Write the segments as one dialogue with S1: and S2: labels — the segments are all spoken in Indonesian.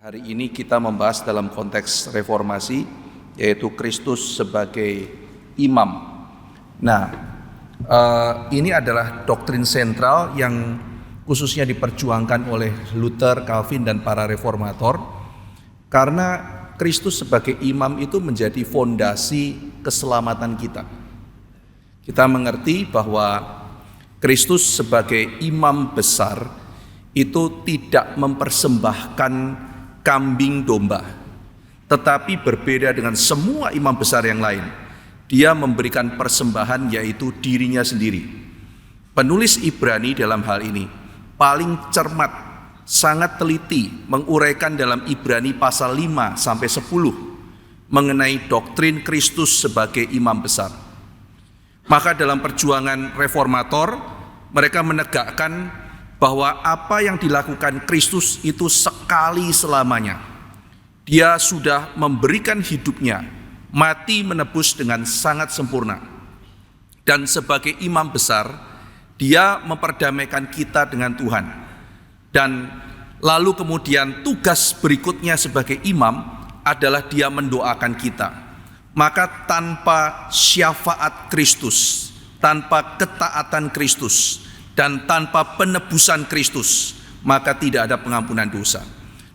S1: Hari ini kita membahas dalam konteks reformasi, yaitu Kristus sebagai imam. Nah, ini adalah doktrin sentral yang khususnya diperjuangkan oleh Luther, Calvin, dan para reformator, karena Kristus sebagai imam itu menjadi fondasi keselamatan kita. Kita mengerti bahwa Kristus sebagai imam besar itu tidak mempersembahkan kambing domba, tetapi berbeda dengan semua imam besar yang lain. Dia memberikan persembahan, yaitu dirinya sendiri. Penulis Ibrani dalam hal ini paling cermat, sangat teliti menguraikan dalam Ibrani pasal 5 sampai 10 mengenai doktrin Kristus sebagai imam besar. Maka dalam perjuangan reformator, mereka menegakkan bahwa apa yang dilakukan Kristus itu sekali selamanya. Dia sudah memberikan hidupnya, mati menebus dengan sangat sempurna. Dan sebagai imam besar, dia memperdamaikan kita dengan Tuhan. Dan lalu kemudian tugas berikutnya sebagai imam adalah dia mendoakan kita. Maka tanpa syafaat Kristus, tanpa ketaatan Kristus, dan tanpa penebusan Kristus, maka tidak ada pengampunan dosa.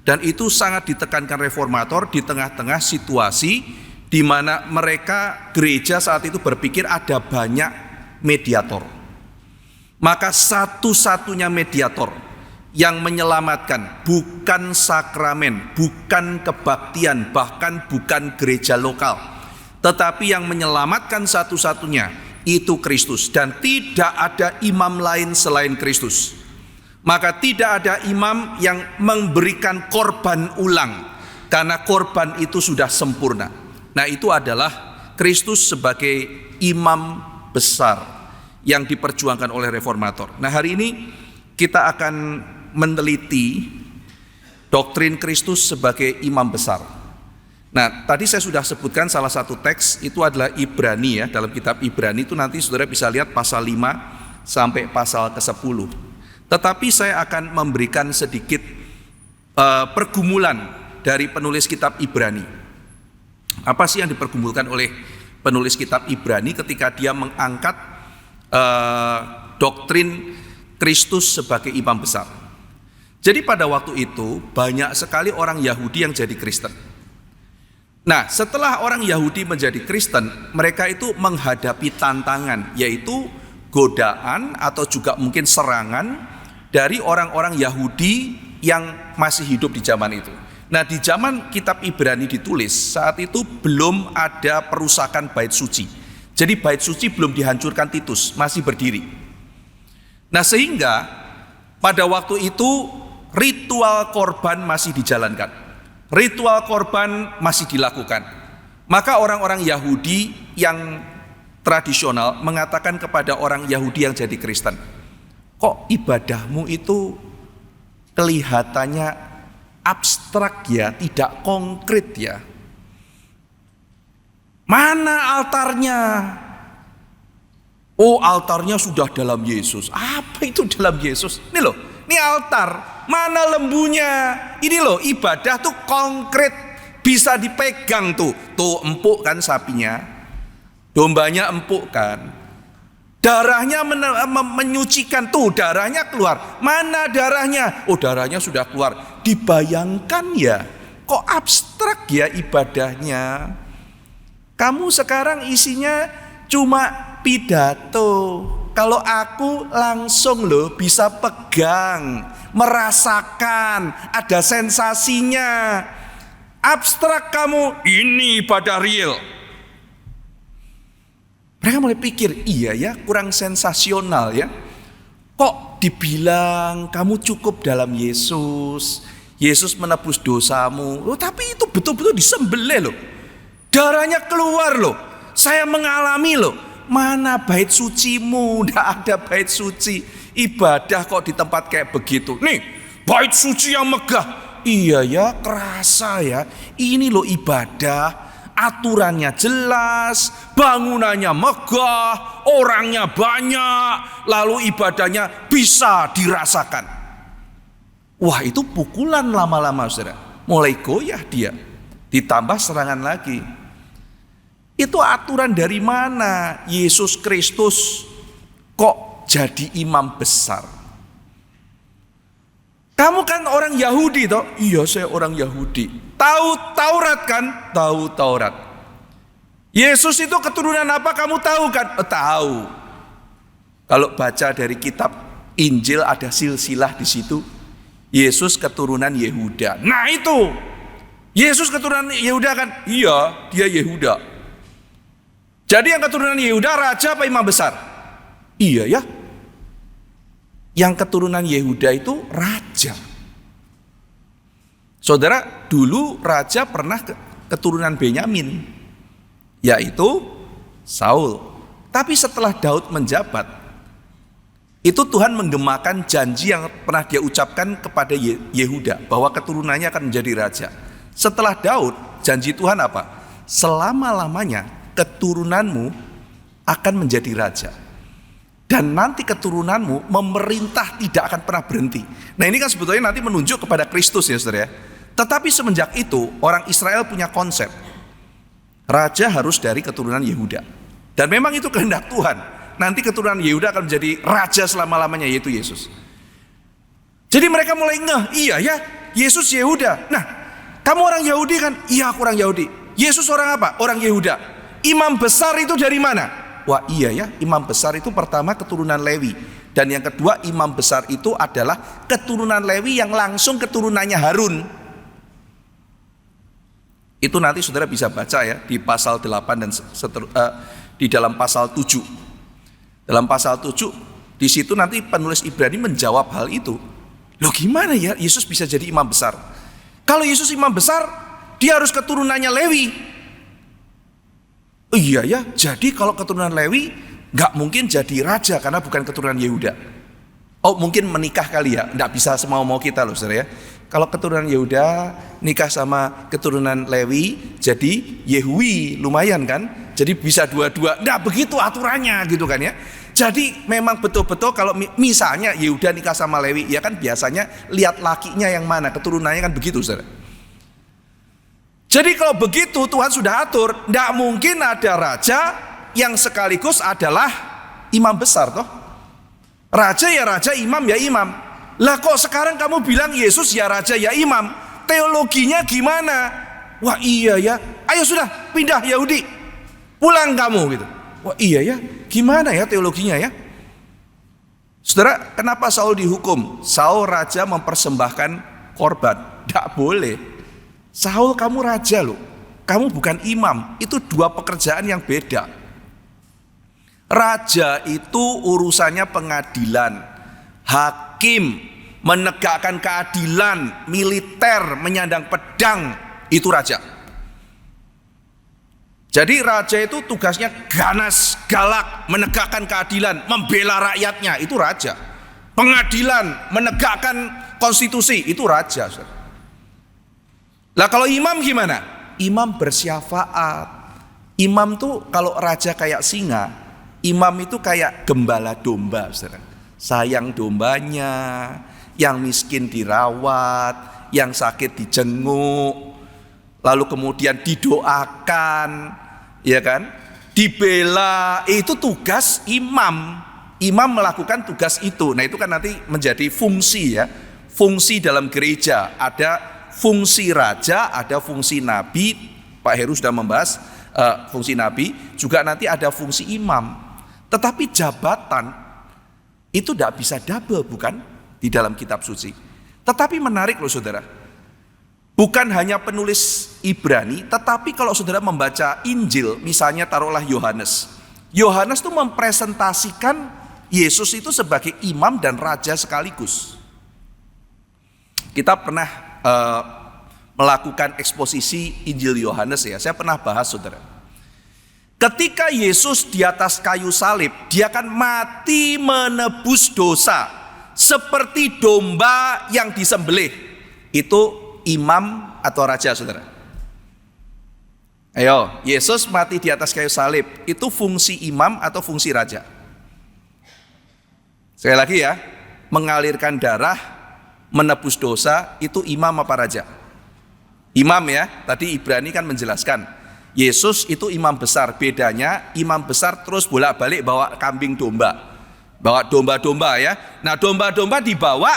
S1: Dan itu sangat ditekankan reformator di tengah-tengah situasi di mana mereka, gereja saat itu berpikir ada banyak mediator. Maka satu-satunya mediator yang menyelamatkan bukan sakramen, bukan kebaktian, bahkan bukan gereja lokal, tetapi yang menyelamatkan satu-satunya itu Kristus, dan tidak ada imam lain selain Kristus. Maka tidak ada imam yang memberikan korban ulang, karena korban itu sudah sempurna. Nah, itu adalah Kristus sebagai imam besar yang diperjuangkan oleh reformator. Nah, hari ini kita akan meneliti doktrin Kristus sebagai imam besar. Nah, tadi saya sudah sebutkan salah satu teks itu adalah Ibrani, ya. Dalam kitab Ibrani itu nanti saudara bisa lihat pasal 5 sampai pasal ke-10. Tetapi saya akan memberikan sedikit pergumulan dari penulis kitab Ibrani. Apa sih yang dipergumulkan oleh penulis kitab Ibrani ketika dia mengangkat doktrin Kristus sebagai imam besar? Jadi pada waktu itu banyak sekali orang Yahudi yang jadi Kristen. Nah, setelah orang Yahudi menjadi Kristen, mereka itu menghadapi tantangan, yaitu godaan atau juga mungkin serangan dari orang-orang Yahudi yang masih hidup di zaman itu. Nah, di zaman kitab Ibrani ditulis, saat itu belum ada perusakan bait suci. Jadi bait suci belum dihancurkan Titus, masih berdiri. Nah, sehingga pada waktu itu ritual korban masih dijalankan. Ritual korban masih dilakukan. Maka orang-orang Yahudi yang tradisional mengatakan kepada orang Yahudi yang jadi Kristen, kok ibadahmu itu kelihatannya abstrak ya, tidak konkret ya. Mana altarnya? Oh, altarnya sudah dalam Yesus. Apa itu dalam Yesus? Ini loh, ini altar. Mana lembunya? Ini loh, ibadah tuh konkret, bisa dipegang tuh. Tuh empuk kan sapinya, dombanya empuk kan. Darahnya menyucikan, tuh darahnya keluar. Mana darahnya? Oh, darahnya sudah keluar. Dibayangkan ya, kok abstrak ya ibadahnya. Kamu sekarang isinya cuma pidato. Kalau aku langsung loh bisa pegang, merasakan, ada sensasinya. Abstrak kamu, ini ibadah real. Mereka mulai pikir, iya ya, kurang sensasional ya. Kok dibilang kamu cukup dalam Yesus, Yesus menebus dosamu, loh, tapi itu betul-betul disembelih loh. Darahnya keluar loh. Saya mengalami loh. Mana bait sucimu? Tidak ada bait suci. Ibadah kok di tempat kayak begitu. Nih, bait suci yang megah. Iya ya, kerasa ya. Ini loh ibadah. Aturannya jelas, bangunannya megah, orangnya banyak, lalu ibadahnya bisa dirasakan. Wah, itu pukulan lama-lama, saudara. mulai goyah dia, ditambah serangan lagi. Itu aturan dari mana Yesus Kristus kok jadi imam besar? Kamu kan orang Yahudi toh? Iya, saya orang Yahudi. Tahu Taurat kan? Tahu Taurat. Yesus itu keturunan apa kamu tahu kan? Tahu. Kalau baca dari kitab Injil ada silsilah di situ. Yesus keturunan Yehuda. Nah itu. Yesus keturunan Yehuda kan? Iya, dia Yehuda. Jadi yang keturunan Yehuda raja apa imam besar? Iya ya. Yang keturunan Yehuda itu raja. Saudara, dulu raja pernah keturunan Benyamin, yaitu Saul. Tapi setelah Daud menjabat, itu Tuhan menggemakan janji yang pernah dia ucapkan kepada Yehuda, bahwa keturunannya akan menjadi raja. Setelah Daud, janji Tuhan apa? Selama-lamanya keturunanmu akan menjadi raja. Dan nanti keturunanmu memerintah tidak akan pernah berhenti. Nah ini kan sebetulnya nanti menunjuk kepada Kristus ya saudara ya. Tetapi semenjak itu orang Israel punya konsep, raja harus dari keturunan Yehuda. Dan memang itu kehendak Tuhan. Nanti keturunan Yehuda akan menjadi raja selama-lamanya, yaitu Yesus. Jadi mereka mulai ngeh, iya ya, Yesus Yehuda. Nah, kamu orang Yahudi kan? Iya, aku orang Yahudi. Yesus orang apa? Orang Yehuda. Imam besar itu dari mana? Wah iya ya, imam besar itu pertama keturunan Lewi. Dan yang kedua, imam besar itu adalah keturunan Lewi yang langsung keturunannya Harun. Itu nanti saudara bisa baca ya di pasal 8 dan di dalam pasal 7. Dalam pasal 7 di situ nanti penulis Ibrani menjawab hal itu. Loh gimana ya Yesus bisa jadi imam besar? Kalau Yesus imam besar, dia harus keturunannya Lewi. Iya ya, jadi kalau keturunan Lewi nggak mungkin jadi raja karena bukan keturunan Yehuda. Oh mungkin menikah kali ya, nggak bisa semau-mau kita loh saudara ya. Kalau keturunan Yehuda nikah sama keturunan Lewi jadi Yehui, lumayan kan? Jadi bisa dua-dua. Nggak begitu aturannya gitu kan ya. Jadi memang betul-betul kalau misalnya Yehuda nikah sama Lewi, ya kan biasanya lihat lakinya yang mana, keturunannya kan begitu saudara. Jadi kalau begitu Tuhan sudah atur, tidak mungkin ada raja yang sekaligus adalah imam besar toh. Raja ya raja, imam ya imam. Lah kok sekarang kamu bilang Yesus ya raja ya imam, teologinya gimana? Wah iya ya, ayo sudah pindah Yahudi, pulang kamu gitu. Wah iya ya, gimana ya teologinya ya? Saudara, kenapa Saul dihukum? Saul raja mempersembahkan korban, tidak boleh. Saul kamu raja loh, kamu bukan imam, itu dua pekerjaan yang beda. Raja itu urusannya pengadilan, hakim, menegakkan keadilan, militer, menyandang pedang, itu raja. Jadi raja itu tugasnya ganas, galak, menegakkan keadilan, membela rakyatnya, itu raja. Pengadilan, menegakkan konstitusi, itu raja. Lah kalau imam gimana? Imam bersyafaat. Imam tuh kalau raja kayak singa, imam itu kayak gembala domba, saudara. Sayang dombanya, yang miskin dirawat, yang sakit dijenguk, lalu kemudian didoakan, ya kan? Dibela, itu tugas imam. Imam melakukan tugas itu. Nah, itu kan nanti menjadi fungsi ya. Fungsi dalam gereja, ada fungsi raja, ada fungsi nabi. Pak Heru sudah membahas fungsi nabi, juga nanti ada fungsi imam. Tetapi jabatan itu tidak bisa double, bukan? Di dalam kitab suci. Tetapi menarik loh saudara, bukan hanya penulis Ibrani, tetapi kalau saudara membaca Injil, misalnya taruhlah Yohanes. Yohanes itu mempresentasikan Yesus itu sebagai imam dan raja sekaligus. Kita pernah melakukan eksposisi Injil Yohanes ya, saya pernah bahas saudara. Ketika Yesus di atas kayu salib, dia akan mati menebus dosa seperti domba yang disembelih. Itu imam atau raja saudara? Ayo, Yesus mati di atas kayu salib, itu fungsi imam atau fungsi raja? Sekali lagi ya, mengalirkan darah, menebus dosa, itu imam apa raja? Imam ya, tadi Ibrani kan menjelaskan Yesus itu imam besar. Bedanya imam besar terus bolak-balik bawa kambing domba, bawa domba-domba ya. Nah domba-domba dibawa,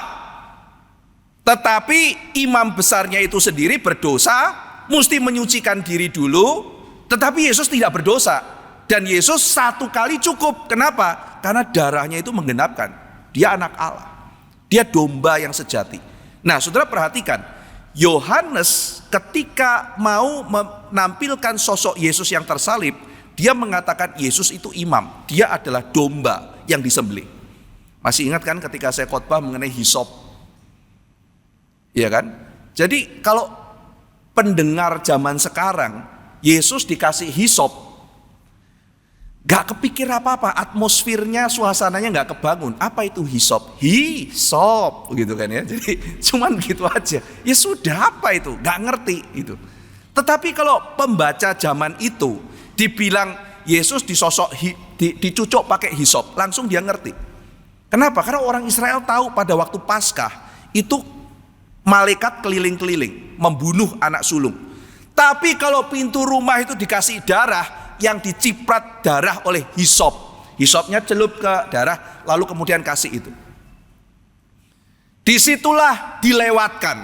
S1: tetapi imam besarnya itu sendiri berdosa, mesti menyucikan diri dulu. Tetapi Yesus tidak berdosa, dan Yesus satu kali cukup. Kenapa? Karena darahnya itu menggenapkan. Dia anak Allah, dia domba yang sejati. Nah saudara perhatikan, Yohanes ketika mau menampilkan sosok Yesus yang tersalib, dia mengatakan Yesus itu imam, dia adalah domba yang disembelih. Masih ingat kan ketika saya khotbah mengenai hisop? Iya kan? Jadi kalau pendengar zaman sekarang Yesus dikasih hisop, gak kepikir apa-apa, atmosfernya, suasananya gak kebangun. Apa itu hisop? Hisop gitu kan ya. Jadi cuman gitu aja. Ya sudah, apa itu? Gak ngerti itu. Tetapi kalau pembaca zaman itu dibilang Yesus dicucuk pakai hisop, langsung dia ngerti. Kenapa? Karena orang Israel tahu pada waktu Paskah itu malaikat keliling-keliling membunuh anak sulung. Tapi kalau pintu rumah itu dikasih darah, yang diciprat darah oleh hisop. Hisopnya celup ke darah, lalu kemudian kasih itu. Disitulah dilewatkan.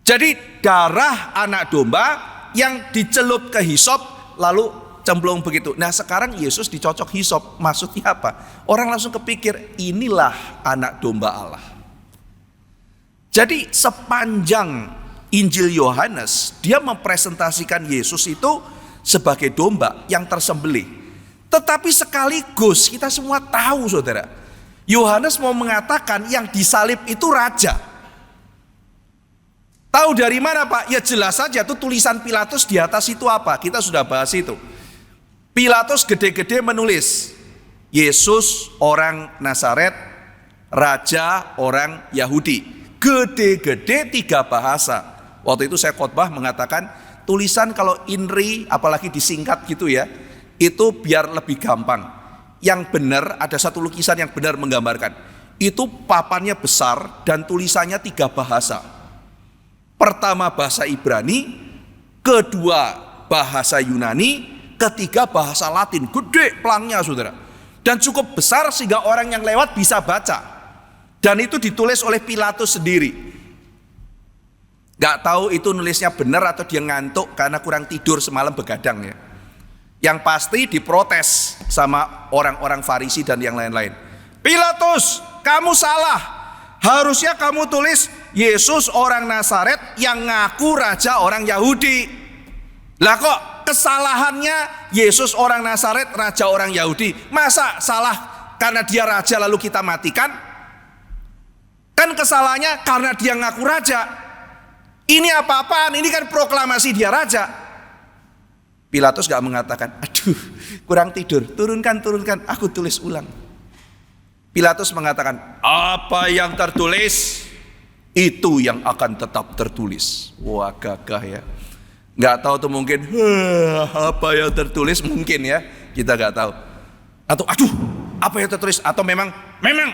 S1: Jadi darah anak domba yang dicelup ke hisop, lalu cemplung begitu. Nah sekarang Yesus dicocok hisop, maksudnya apa? Orang langsung kepikir, inilah anak domba Allah. Jadi sepanjang Injil Yohanes, dia mempresentasikan Yesus itu sebagai domba yang tersembelih. Tetapi sekaligus kita semua tahu saudara, Yohanes mau mengatakan yang disalib itu raja. Tahu dari mana Pak? Ya jelas saja tuh tulisan Pilatus di atas itu apa? Kita sudah bahas itu. Pilatus gede-gede menulis, Yesus orang Nazaret, raja orang Yahudi. Gede-gede 3 bahasa. Waktu itu saya khotbah mengatakan tulisan kalau INRI apalagi disingkat gitu ya, itu biar lebih gampang. Yang benar ada satu lukisan yang benar menggambarkan. Itu papannya besar dan tulisannya 3 bahasa. Pertama bahasa Ibrani, kedua bahasa Yunani, ketiga bahasa Latin. Gede pelangnya saudara. Dan cukup besar sehingga orang yang lewat bisa baca. Dan itu ditulis oleh Pilatus sendiri. Gak tahu itu nulisnya benar atau dia ngantuk karena kurang tidur semalam begadang ya. Yang pasti diprotes sama orang-orang Farisi dan yang lain-lain. Pilatus, kamu salah. Harusnya kamu tulis Yesus orang Nazaret yang ngaku raja orang Yahudi. Lah kok kesalahannya Yesus orang Nazaret raja orang Yahudi? Masa salah karena dia raja lalu kita matikan? Kan kesalahannya karena dia ngaku raja. Ini apa-apaan? Ini kan proklamasi dia raja. Pilatus gak mengatakan, aduh kurang tidur, turunkan, aku tulis ulang. Pilatus mengatakan, apa yang tertulis itu yang akan tetap tertulis. Wah gagah ya. Gak tahu tuh mungkin apa yang tertulis mungkin ya, kita gak tahu. Atau aduh apa yang tertulis, atau memang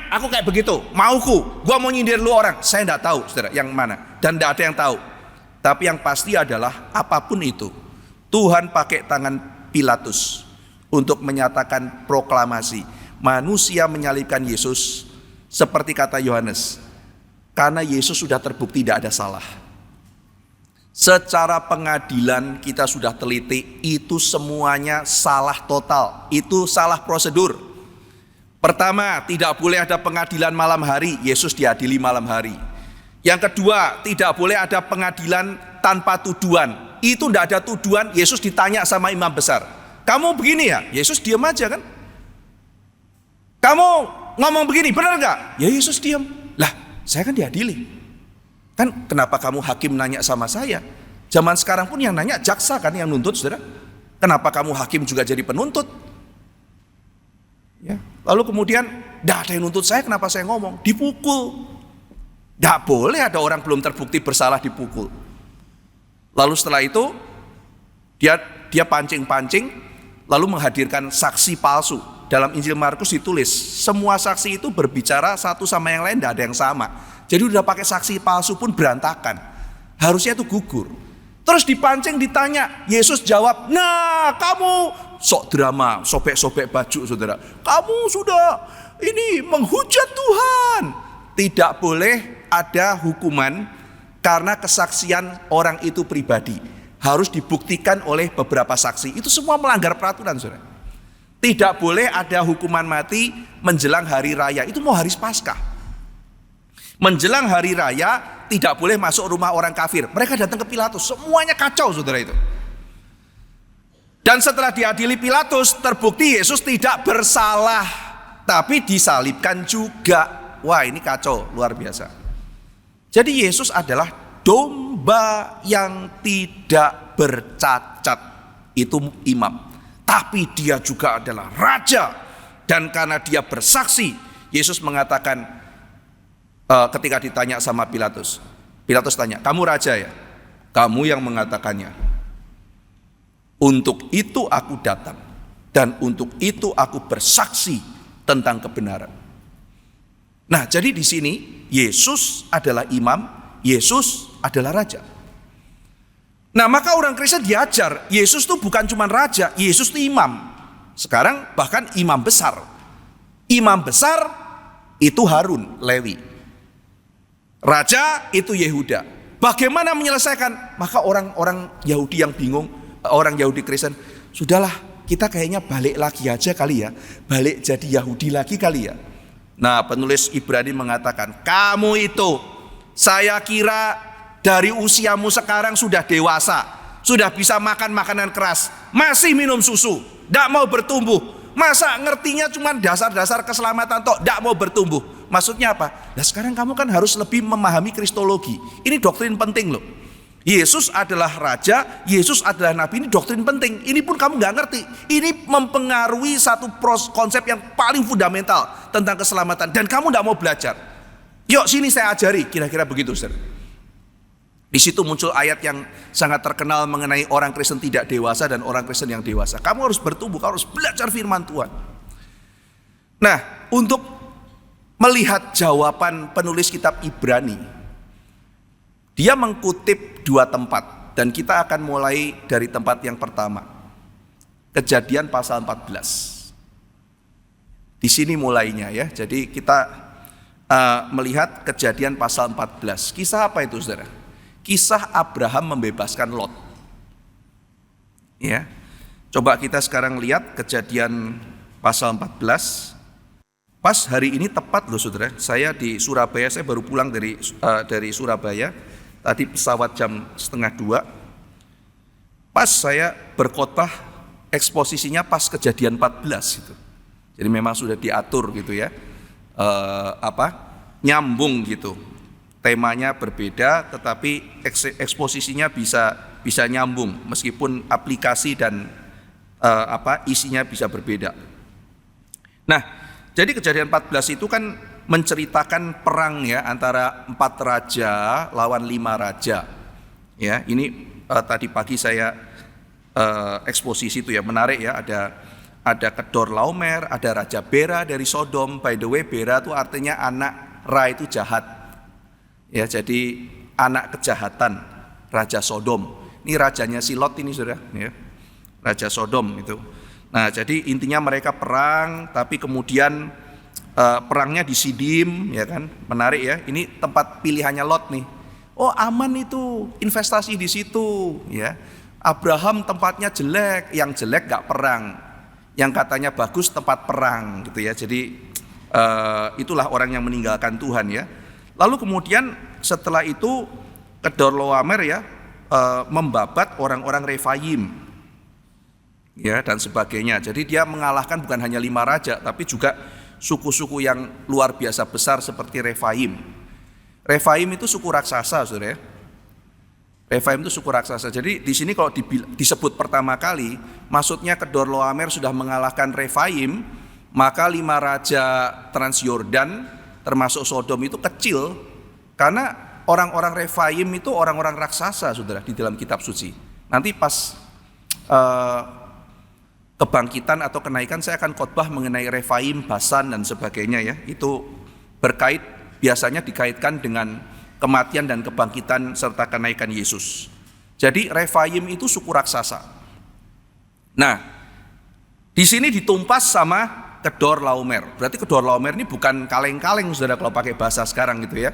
S1: aku kayak begitu, mauku, gua mau nyindir lu orang. Saya gak tahu saudara yang mana, dan gak ada yang tahu. Tapi yang pasti adalah apapun itu, Tuhan pakai tangan Pilatus untuk menyatakan proklamasi. Manusia menyalibkan Yesus seperti kata Yohanes, karena Yesus sudah terbukti tidak ada salah. Secara pengadilan kita sudah teliti, itu semuanya salah total, itu salah prosedur. Pertama, tidak boleh ada pengadilan malam hari, Yesus diadili malam hari. Yang kedua, tidak boleh ada pengadilan tanpa tuduhan. Itu tidak ada tuduhan, Yesus ditanya sama imam besar. Kamu begini ya? Yesus diam aja kan? Kamu ngomong begini, benar gak? Ya Yesus diam. Lah, saya kan diadili. Kan kenapa kamu hakim nanya sama saya? Zaman sekarang pun yang nanya jaksa kan yang nuntut saudara. Kenapa kamu hakim juga jadi penuntut? Ya. Lalu kemudian, tidak ada yang nuntut saya, kenapa saya ngomong? Dipukul. Tidak boleh ada orang belum terbukti bersalah dipukul. Lalu setelah itu dia pancing-pancing, lalu menghadirkan saksi palsu. Dalam Injil Markus ditulis semua saksi itu berbicara satu sama yang lain, tidak ada yang sama. Jadi udah pakai saksi palsu pun berantakan. Harusnya itu gugur. Terus dipancing ditanya, Yesus jawab, nah kamu sok drama, sobek-sobek baju saudara. Kamu sudah ini menghujat Tuhan. Tidak boleh ada hukuman karena kesaksian orang itu pribadi. Harus dibuktikan oleh beberapa saksi. Itu semua melanggar peraturan saudara. Tidak boleh ada hukuman mati menjelang hari raya. Itu mau hari Paskah. Menjelang hari raya tidak boleh masuk rumah orang kafir. Mereka datang ke Pilatus, semuanya kacau saudara itu. Dan setelah diadili Pilatus, terbukti Yesus tidak bersalah, tapi disalibkan juga. Wah, ini kacau, luar biasa. Jadi Yesus adalah domba yang tidak bercacat. Itu imam. Tapi dia juga adalah raja. Dan karena dia bersaksi, Yesus mengatakan ketika ditanya sama Pilatus, Pilatus tanya, kamu raja ya? Kamu yang mengatakannya. Untuk itu aku datang, dan untuk itu aku bersaksi tentang kebenaran. Nah, jadi di sini Yesus adalah imam, Yesus adalah raja. Nah, maka orang Kristen diajar, Yesus itu bukan cuma raja, Yesus itu imam. Sekarang bahkan imam besar. Imam besar itu Harun, Lewi. Raja itu Yehuda. Bagaimana menyelesaikan? Maka orang-orang Yahudi yang bingung, orang Yahudi Kristen, sudahlah kita kayaknya balik lagi aja kali ya. Balik jadi Yahudi lagi kali ya. Nah, penulis Ibrani mengatakan, kamu itu saya kira dari usiamu sekarang sudah dewasa, sudah bisa makan makanan keras, masih minum susu, tidak mau bertumbuh. Masa ngertinya cuma dasar-dasar keselamatan tok, tidak mau bertumbuh. Maksudnya apa? Nah, sekarang kamu kan harus lebih memahami kristologi. Ini doktrin penting loh. Yesus adalah raja, Yesus adalah nabi, ini doktrin penting. Ini pun kamu nggak ngerti. Ini mempengaruhi satu konsep yang paling fundamental tentang keselamatan. Dan kamu nggak mau belajar. Yuk sini saya ajari, kira-kira begitu saudara. Di situ muncul ayat yang sangat terkenal mengenai orang Kristen tidak dewasa dan orang Kristen yang dewasa. Kamu harus bertumbuh, kamu harus belajar firman Tuhan. Nah, untuk melihat jawaban penulis kitab Ibrani, dia mengutip dua tempat dan kita akan mulai dari tempat yang pertama. Kejadian pasal 14. Di sini mulainya ya. Jadi kita melihat Kejadian pasal 14. Kisah apa itu saudara? Kisah Abraham membebaskan Lot. Ya. Coba kita sekarang lihat Kejadian pasal 14. Pas hari ini tepat loh saudara. Saya di Surabaya, saya baru pulang dari Surabaya. Tadi pesawat jam 1:30. Pas saya berkhotbah, eksposisinya pas Kejadian 14 itu. Jadi memang sudah diatur gitu ya. Nyambung gitu. Temanya berbeda tetapi eksposisinya bisa nyambung meskipun aplikasi dan isinya bisa berbeda. Nah, jadi Kejadian 14 itu kan menceritakan perang ya antara 4 raja lawan 5 raja. Ya, ini tadi pagi saya eksposisi itu ya, menarik ya, ada Kedorlaomer, ada Raja Bera dari Sodom. By the way, Bera itu artinya anak, Ra itu jahat. Ya, jadi anak kejahatan, Raja Sodom. Ini rajanya si Lot ini saudara, ya. Raja Sodom itu. Nah, jadi intinya mereka perang, tapi kemudian perangnya di Sidim, ya kan? Menarik ya. Ini tempat pilihannya Lot nih. Oh, aman itu, investasi di situ, ya. Abraham tempatnya jelek, yang jelek gak perang. Yang katanya bagus tempat perang, gitu ya. Jadi itulah orang yang meninggalkan Tuhan ya. Lalu kemudian setelah itu Kedorlaomer ya membabat orang-orang Refaim ya dan sebagainya. Jadi dia mengalahkan bukan hanya 5 raja tapi juga suku-suku yang luar biasa besar seperti Refaim. Refaim itu suku raksasa, saudara. Refaim itu suku raksasa. Jadi di sini kalau disebut pertama kali, maksudnya Kedorlaomer sudah mengalahkan Refaim, maka 5 raja Transyordan termasuk Sodom itu kecil karena orang-orang Refaim itu orang-orang raksasa saudara di dalam kitab suci. Nanti pas kebangkitan atau kenaikan saya akan khotbah mengenai Refaim, Basan dan sebagainya ya. Itu biasanya dikaitkan dengan kematian dan kebangkitan serta kenaikan Yesus. Jadi Refaim itu suku raksasa. Nah, di sini ditumpas sama Kedorlaomer. Berarti Kedorlaomer ini bukan kaleng-kaleng saudara kalau pakai bahasa sekarang gitu ya.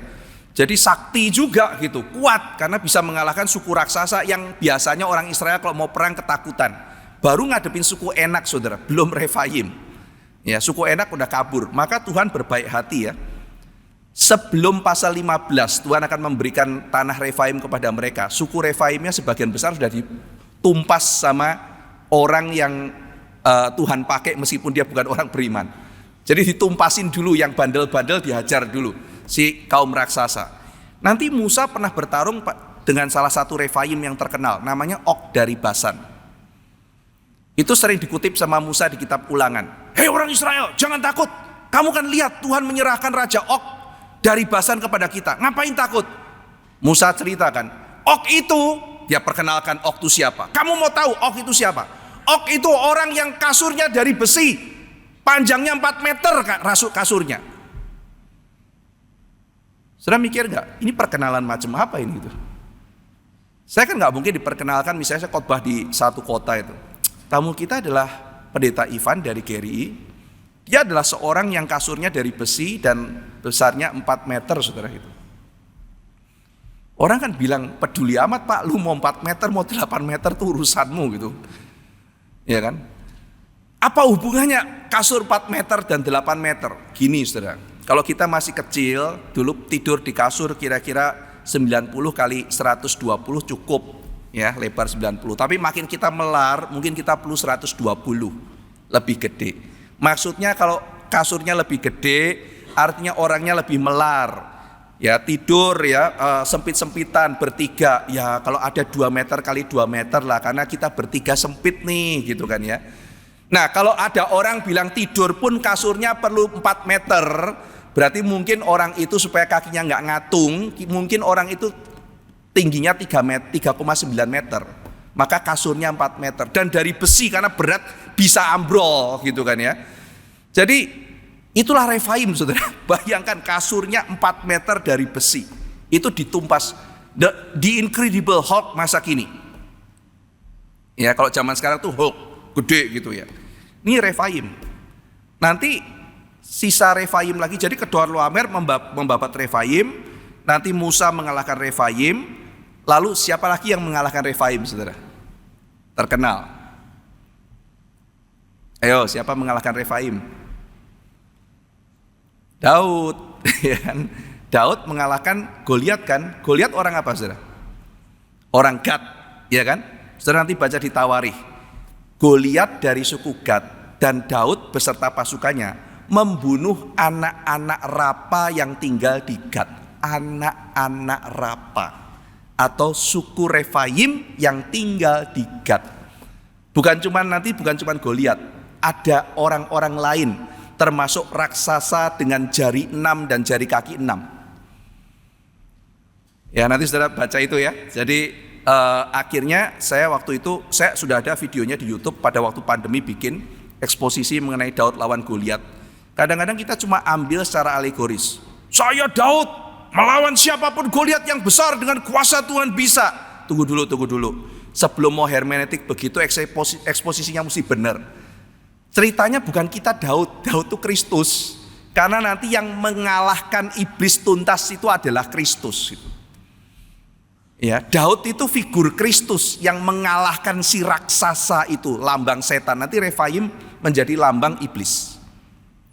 S1: Jadi sakti juga gitu, kuat karena bisa mengalahkan suku raksasa yang biasanya orang Israel kalau mau perang ketakutan. Baru ngadepin suku Enak saudara, belum Refaim. Ya, suku Enak udah kabur. Maka Tuhan berbaik hati ya. Sebelum pasal 15 Tuhan akan memberikan tanah Refaim kepada mereka. Suku Refaimnya sebagian besar sudah ditumpas sama orang yang Tuhan pakai meskipun dia bukan orang beriman. Jadi ditumpasin dulu, yang bandel-bandel dihajar dulu si kaum raksasa. Nanti Musa pernah bertarung dengan salah satu Refaim yang terkenal, namanya Og dari Basan. Itu sering dikutip sama Musa di kitab Ulangan. Hei orang Israel, jangan takut. Kamu kan lihat Tuhan menyerahkan Raja Og dari Basan kepada kita. Ngapain takut? Musa ceritakan, Og itu, dia perkenalkan Og itu siapa. Kamu mau tahu Og itu siapa? Og itu orang yang kasurnya dari besi, panjangnya 4 meter kasurnya. Saudara mikir gak? Ini perkenalan macam apa ini gitu? Saya kan gak mungkin diperkenalkan misalnya saya khotbah di satu kota itu. Tamu kita adalah Pendeta Ivan dari GRI. Dia adalah seorang yang kasurnya dari besi dan besarnya 4 meter saudara itu. Orang kan bilang peduli amat Pak, lu mau 4 meter mau 8 meter tuh urusanmu gitu. Ya kan? Apa hubungannya kasur 4 meter dan 8 meter? Gini saudara, kalau kita masih kecil dulu tidur di kasur kira-kira 90 kali 120 cukup ya, lebar 90. Tapi makin kita melar mungkin kita perlu 120 lebih gede. Maksudnya kalau kasurnya lebih gede, artinya orangnya lebih melar. Ya tidur ya sempit-sempitan bertiga. Ya kalau ada 2 meter kali 2 meter lah, karena kita bertiga sempit nih gitu kan ya. Nah kalau ada orang bilang tidur pun kasurnya perlu 4 meter, berarti mungkin orang itu supaya kakinya nggak ngatung, mungkin orang itu tingginya 3,9 meter. Maka kasurnya 4 meter dan dari besi karena berat bisa ambrol gitu kan ya. Jadi itulah Refaim saudara. Bayangkan kasurnya 4 meter dari besi. Itu ditumpas the Incredible Hulk masa kini. Ya kalau zaman sekarang tuh Hulk gede gitu ya. Ini Refaim. Nanti sisa Refaim lagi. Jadi Kedorlaomer membabat Refaim. Nanti Musa mengalahkan Refaim. Lalu siapa lagi yang mengalahkan Refaim saudara? Terkenal. Ayo siapa mengalahkan Refaim? Daud. Daud mengalahkan Goliat kan? Goliat orang apa saudara? Orang Gad, ya kan? Saudara nanti baca di Tawarikh. Goliat dari suku Gad dan Daud beserta pasukannya membunuh anak-anak rapa yang tinggal di Gad. Anak-anak rapa atau suku Refaim yang tinggal di Gad. Bukan cuman Goliat, ada orang-orang lain termasuk raksasa dengan jari 6 dan jari kaki 6. Ya nanti saudara baca itu ya. Jadi akhirnya saya waktu itu saya sudah ada videonya di YouTube pada waktu pandemi bikin eksposisi mengenai Daud lawan Goliat. Kadang-kadang kita cuma ambil secara alegoris. Saya Daud melawan siapapun Goliat yang besar dengan kuasa Tuhan bisa. Tunggu dulu. Sebelum mau hermeneutik begitu eksposisinya mesti benar. Ceritanya bukan kita Daud itu Kristus. Karena nanti yang mengalahkan iblis tuntas itu adalah Kristus. Ya, Daud itu figur Kristus yang mengalahkan si raksasa itu, lambang setan. Nanti Refaim menjadi lambang iblis.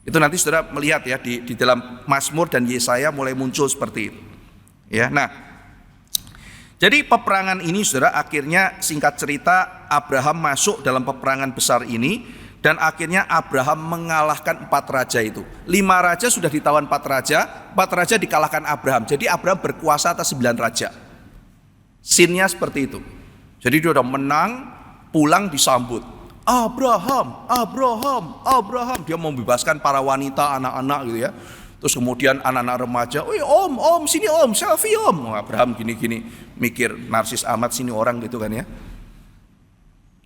S1: Itu nanti saudara melihat ya di dalam Mazmur dan Yesaya mulai muncul seperti itu. Ya, nah, jadi peperangan ini saudara akhirnya singkat cerita Abraham masuk dalam peperangan besar ini dan akhirnya Abraham mengalahkan 4 raja itu. 5 raja sudah ditawan 4 raja dikalahkan Abraham. Jadi Abraham berkuasa atas 9 raja. Scene-nya seperti itu. Jadi dia udah menang, pulang disambut. Abraham. Dia membebaskan para wanita, anak-anak gitu ya. Terus kemudian anak-anak remaja, om, sini om, selfie om. Abraham gini-gini, mikir narsis amat sini orang gitu kan ya.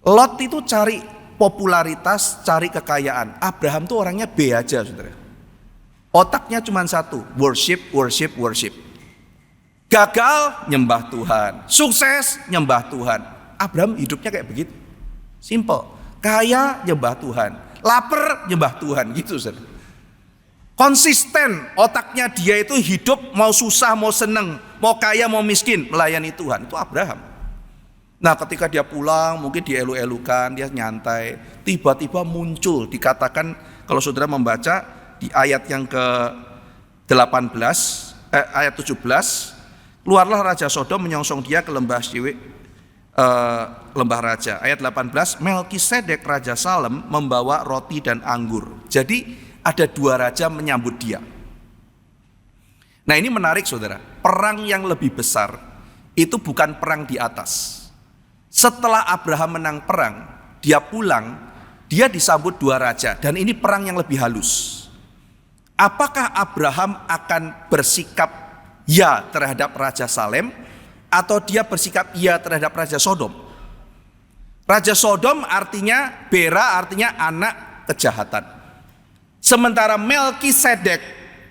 S1: Lot itu cari popularitas, cari kekayaan. Abraham tuh orangnya B aja saudara. Otaknya cuma satu, worship. Gagal, nyembah Tuhan. Sukses, nyembah Tuhan. Abraham hidupnya kayak begitu. Simple. Kaya, nyembah Tuhan. Lapar, nyembah Tuhan. Gitu, saudara. Konsisten, otaknya dia itu hidup mau susah, mau seneng, mau kaya, mau miskin, melayani Tuhan. Itu Abraham. Nah, ketika dia pulang, mungkin dielu-elukan, dia nyantai. Tiba-tiba muncul, dikatakan kalau saudara membaca di ayat yang ke-18, ayat 17, keluarlah Raja Sodom menyongsong dia ke lembah Siwik, lembah raja. Ayat 18, Melkisedek Raja Salem membawa roti dan anggur. Jadi ada dua raja menyambut dia. Nah, ini menarik saudara. Perang yang lebih besar itu bukan perang di atas. Setelah Abraham menang perang, dia pulang, dia disambut dua raja. Dan ini perang yang lebih halus. Apakah Abraham akan bersikap ya terhadap Raja Salem, atau dia bersikap ya terhadap Raja Sodom? Raja Sodom artinya Bera, artinya anak kejahatan. Sementara Melkisedek,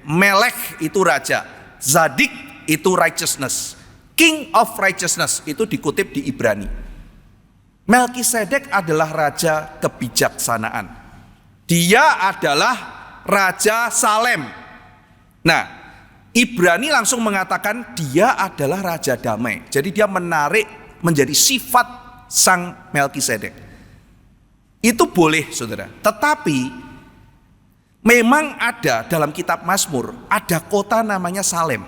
S1: Melek itu raja, Zadik itu righteousness, King of righteousness itu dikutip di Ibrani. Melkisedek adalah raja kebijaksanaan. Dia adalah Raja Salem. Nah, Ibrani langsung mengatakan dia adalah raja damai. Jadi dia menarik menjadi sifat sang Melkisedek. Itu boleh saudara. Tetapi memang ada dalam kitab Mazmur, ada kota namanya Salem.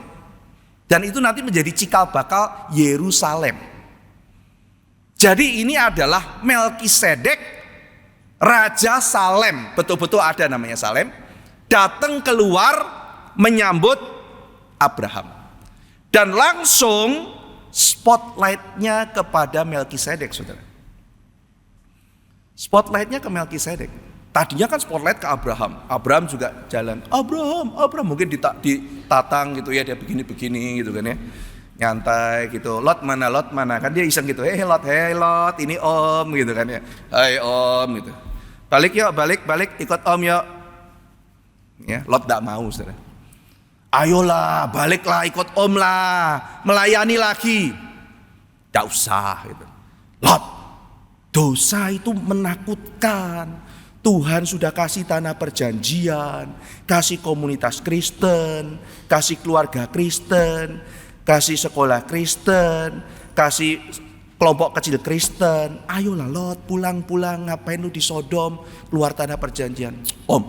S1: Dan itu nanti menjadi cikal bakal Yerusalem. Jadi ini adalah Melkisedek, Raja Salem. Betul-betul ada namanya Salem. Datang keluar menyambut Abraham. Dan langsung spotlightnya kepada Melkisedek, saudara. Spotlightnya ke Melkisedek. Tadinya kan spotlight ke Abraham. Abraham juga jalan. Abraham mungkin ditatang gitu ya, dia begini-begini gitu kan ya. Nyantai gitu. Lot mana? Kan dia iseng gitu. Hey Lot, ini Om gitu kan ya. Hai Om gitu. Balik yuk, balik ikut Om yuk. Ya, Lot enggak mau, saudara. Ayolah, baliklah ikut Om lah, melayani lagi. Enggak usah gitu. Lot, dosa itu menakutkan. Tuhan sudah kasih tanah perjanjian, kasih komunitas Kristen, kasih keluarga Kristen, kasih sekolah Kristen, kasih kelompok kecil Kristen. Ayolah Lot, pulang, ngapain lu di Sodom, keluar tanah perjanjian. Om,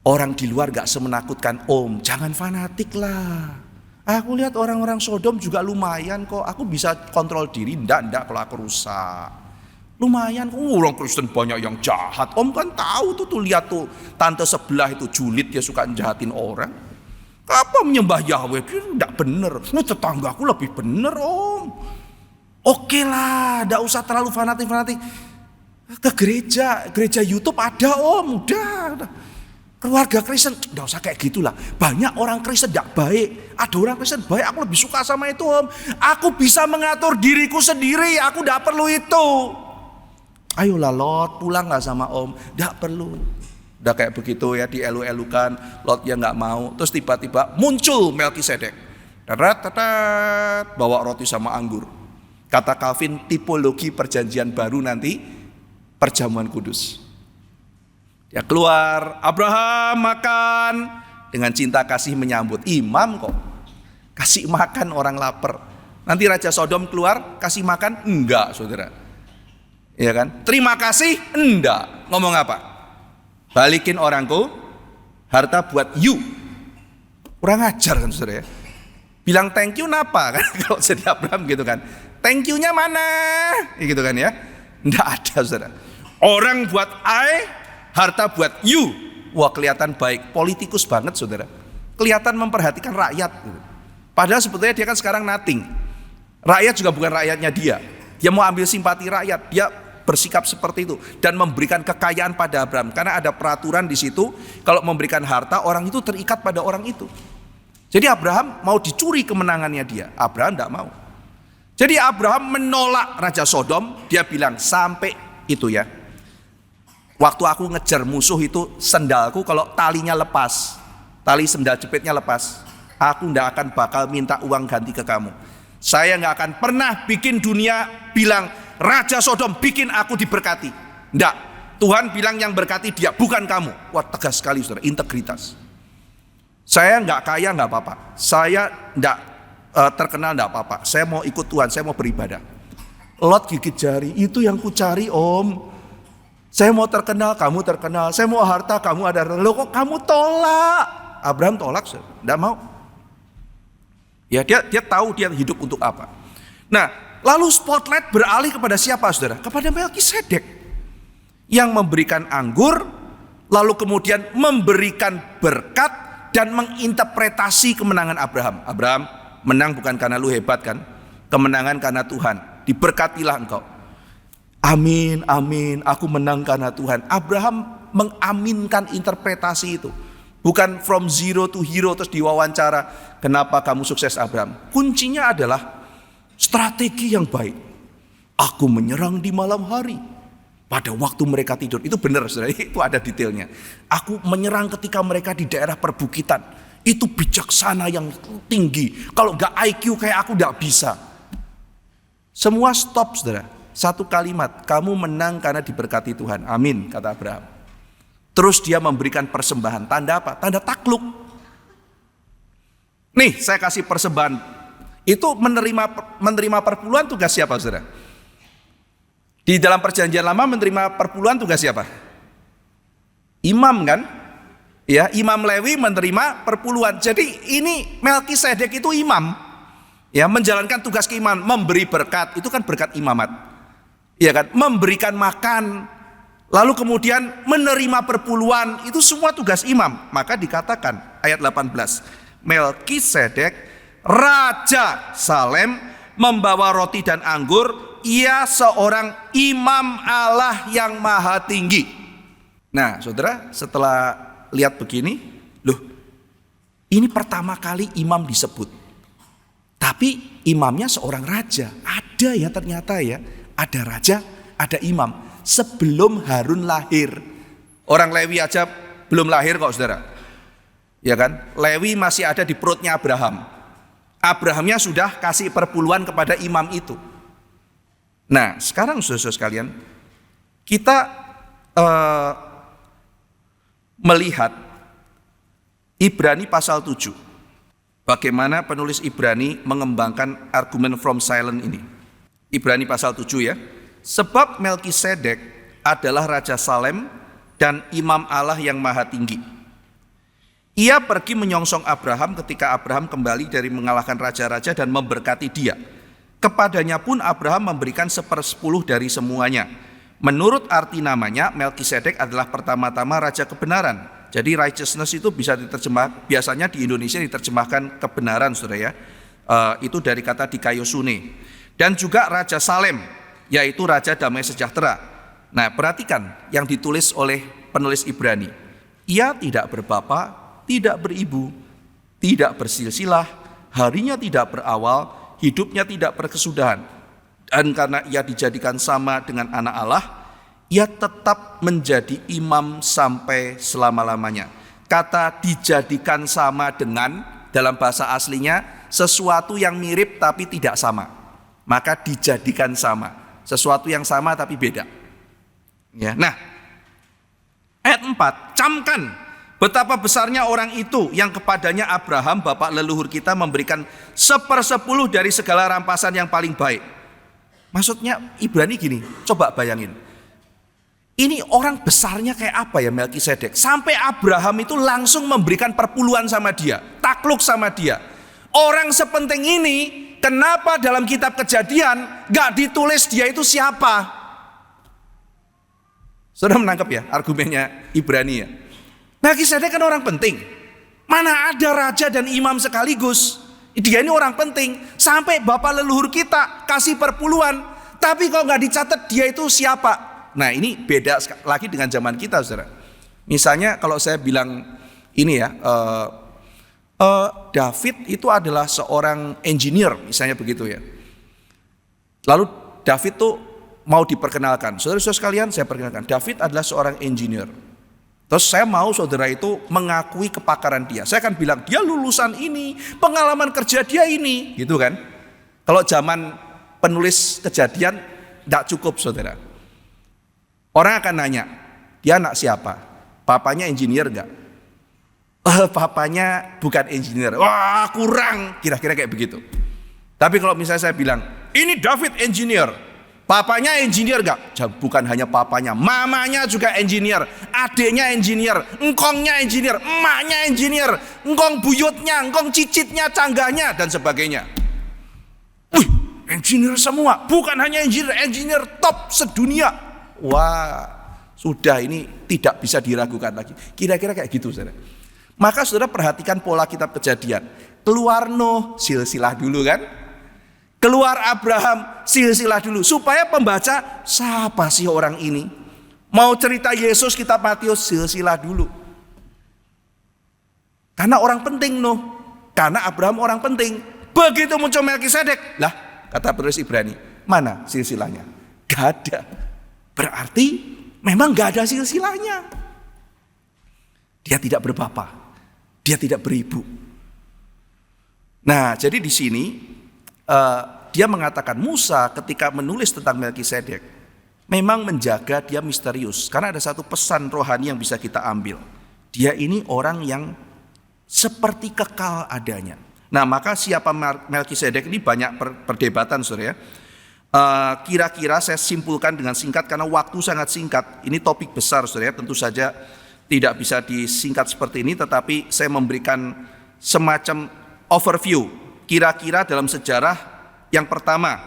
S1: orang di luar gak semenakutkan Om, jangan fanatik lah. Aku lihat orang-orang Sodom juga lumayan kok, aku bisa kontrol diri. Enggak kalau aku rusak. Lumayan, orang Kristen banyak yang jahat. Om kan tahu tuh lihat tuh tante sebelah itu julid, dia suka jahatin orang. Apa menyembah Yahweh? Tidak bener. Ini tetanggaku lebih bener Om. Oke lah, tidak usah terlalu fanatik. Ke gereja YouTube ada Om, udah. Keluarga Kristen, tidak usah kayak gitulah. Banyak orang Kristen tidak baik. Ada orang Kristen baik, aku lebih suka sama itu Om. Aku bisa mengatur diriku sendiri, aku tidak perlu itu. Ayolah Lot, pulang gak sama Om? Gak perlu. Udah kayak begitu ya, dielu-elukan. Lot ya gak mau. Terus tiba-tiba muncul Melkisedek. Bawa roti sama anggur. Kata Calvin, tipologi perjanjian baru nanti, perjamuan kudus. Dia keluar, Abraham makan. Dengan cinta kasih menyambut. Imam kok kasih makan orang lapar. Nanti Raja Sodom keluar, kasih makan? Enggak, saudara. Ya kan? Terima kasih? Enggak. Ngomong apa? Balikin orangku, harta buat you. Kurang ajar kan saudara ya. Bilang thank you napa kan? Kalau jadi Abraham gitu kan. Thank you-nya mana? Gitu kan ya. Enggak ada saudara. Orang buat I, harta buat you. Wah kelihatan baik. Politikus banget saudara. Kelihatan memperhatikan rakyat gitu. Padahal sebetulnya dia kan sekarang nothing. Rakyat juga bukan rakyatnya dia. Dia mau ambil simpati rakyat. Dia bersikap seperti itu dan memberikan kekayaan pada Abraham karena ada peraturan di situ, kalau memberikan harta orang itu terikat pada orang itu. Jadi Abraham mau dicuri kemenangannya dia, Abraham tidak mau. Jadi Abraham menolak Raja Sodom, dia bilang sampai itu ya. Waktu aku ngejar musuh itu sendalku kalau talinya lepas, tali sendal jepitnya lepas, Aku tidak akan bakal minta uang ganti ke kamu. Saya nggak akan pernah bikin dunia bilang Raja Sodom bikin aku diberkati. Tidak. Tuhan bilang yang berkati dia, bukan kamu. Wah, tegas sekali saudara, integritas. Saya nggak kaya nggak apa-apa. Saya nggak terkenal nggak apa-apa. Saya mau ikut Tuhan, saya mau beribadah. Lot gigit jari, itu yang ku cari om. Saya mau terkenal, kamu terkenal. Saya mau harta, kamu ada harta. Loh kok kamu tolak? Abraham tolak, tidak mau. Ya dia tahu dia hidup untuk apa. Nah, lalu spotlight beralih kepada siapa saudara? Kepada Melkisedek yang memberikan anggur, lalu kemudian memberikan berkat dan menginterpretasi kemenangan Abraham. Abraham menang bukan karena lu hebat kan? Kemenangan karena Tuhan. Diberkatilah engkau. Amin, amin, aku menang karena Tuhan. Abraham mengaminkan interpretasi itu. Bukan from zero to hero terus diwawancara. Kenapa kamu sukses Abraham? Kuncinya adalah strategi yang baik. Aku menyerang di malam hari pada waktu mereka tidur. Itu benar saudara, itu ada detailnya. Aku menyerang ketika mereka di daerah perbukitan. Itu bijaksana yang tinggi. Kalau gak IQ kayak aku gak bisa. Semua stop saudara. Satu kalimat, kamu menang karena diberkati Tuhan. Amin, kata Abraham. Terus dia memberikan persembahan. Tanda apa? Tanda takluk. Nih, saya kasih persembahan. Itu menerima perpuluhan tugas siapa saudara? Di dalam perjanjian lama menerima perpuluhan tugas siapa? Imam kan? Ya, Imam Lewi menerima perpuluhan. Jadi ini Melkisedek itu imam. Ya, menjalankan tugas keimaman, memberi berkat, itu kan berkat imamat. Ya kan? Memberikan makan, lalu kemudian menerima perpuluhan, itu semua tugas imam. Maka dikatakan ayat 18, Melkisedek Raja Salem membawa roti dan anggur, ia seorang imam Allah yang maha tinggi. Nah saudara, setelah lihat begini, loh ini pertama kali imam disebut. Tapi imamnya seorang raja. Ada ya ternyata ya, ada raja, ada imam. Sebelum Harun lahir. Orang Lewi aja belum lahir kok saudara. Ya kan? Lewi masih ada di perutnya Abraham. Abrahamnya sudah kasih perpuluhan kepada imam itu. Nah sekarang saudara-saudara sekalian, kita melihat Ibrani pasal 7. Bagaimana penulis Ibrani mengembangkan argumen from silent ini. Ibrani pasal 7 ya. Sebab Melkisedek adalah Raja Salem dan imam Allah yang maha tinggi. Ia pergi menyongsong Abraham ketika Abraham kembali dari mengalahkan raja-raja dan memberkati dia. Kepadanya pun Abraham memberikan 1/10 dari semuanya. Menurut arti namanya, Melkisedek adalah pertama-tama raja kebenaran. Jadi righteousness itu bisa diterjemah, biasanya di Indonesia diterjemahkan kebenaran saudara ya. Itu dari kata dikaiosune. Dan juga Raja Salem, yaitu Raja Damai Sejahtera. Nah perhatikan yang ditulis oleh penulis Ibrani. Ia tidak berbapak, tidak beribu, tidak bersilsilah, harinya tidak berawal, hidupnya tidak berkesudahan. Dan karena ia dijadikan sama dengan anak Allah, ia tetap menjadi imam sampai selama-lamanya. Kata dijadikan sama dengan, dalam bahasa aslinya, sesuatu yang mirip tapi tidak sama. Maka dijadikan sama. Sesuatu yang sama tapi beda. Ya. Nah, ayat 4, camkan betapa besarnya orang itu yang kepadanya Abraham, bapak leluhur kita, memberikan 1/10 dari segala rampasan yang paling baik. Maksudnya Ibrani gini, coba bayangin. Ini orang besarnya kayak apa ya Melkisedek? Sampai Abraham itu langsung memberikan perpuluhan sama dia, takluk sama dia. Orang sepenting ini, kenapa dalam kitab Kejadian gak ditulis dia itu siapa? Sudah menangkap ya argumennya Ibrani ya? Melkisedek kan orang penting. Mana ada raja dan imam sekaligus? Dia ini orang penting. Sampai bapak leluhur kita kasih perpuluhan, tapi kok gak dicatat dia itu siapa? Nah ini beda lagi dengan zaman kita saudara. Misalnya kalau saya bilang ini ya, David itu adalah seorang engineer misalnya begitu ya. Lalu David tuh mau diperkenalkan. Saudara-saudara sekalian saya perkenalkan, David adalah seorang engineer. Terus saya mau saudara itu mengakui kepakaran dia. Saya akan bilang, dia lulusan ini, pengalaman kerja dia ini, gitu kan. Kalau zaman penulis Kejadian, tidak cukup saudara. Orang akan nanya, dia anak siapa? Papanya engineer enggak? Papanya bukan engineer. Wah, kurang. Kira-kira kayak begitu. Tapi kalau misalnya saya bilang, ini David engineer, papanya engineer enggak? Bukan hanya papanya, mamanya juga engineer, adiknya engineer, engkongnya engineer, emaknya engineer, engkong buyutnya, engkong cicitnya, canggahnya, dan sebagainya. Wih, engineer semua, bukan hanya engineer top sedunia. Wah, sudah ini tidak bisa diragukan lagi. Kira-kira kayak gitu, saudara. Maka saudara perhatikan pola kitab Kejadian. Keluar Nuh, silsilah dulu kan? Keluar Abraham, silsilah dulu. Supaya pembaca, siapa sih orang ini? Mau cerita Yesus, kitab Matius, silsilah dulu. Karena orang penting Nuh. Karena Abraham orang penting. Begitu muncul Melkisedek, lah kata penulis Ibrani, mana silsilahnya? Gak ada. Berarti memang gak ada silsilahnya. Dia tidak berbapak, dia tidak beribu. Nah, jadi di sini dia mengatakan Musa ketika menulis tentang Melkisedek memang menjaga dia misterius, karena ada satu pesan rohani yang bisa kita ambil. Dia ini orang yang seperti kekal adanya. Nah, maka siapa Melkisedek ini banyak perdebatan, saudara ya. Kira-kira saya simpulkan dengan singkat karena waktu sangat singkat. Ini topik besar, saudara ya. Tentu saja tidak bisa disingkat seperti ini, tetapi saya memberikan semacam overview. Kira-kira dalam sejarah, yang pertama,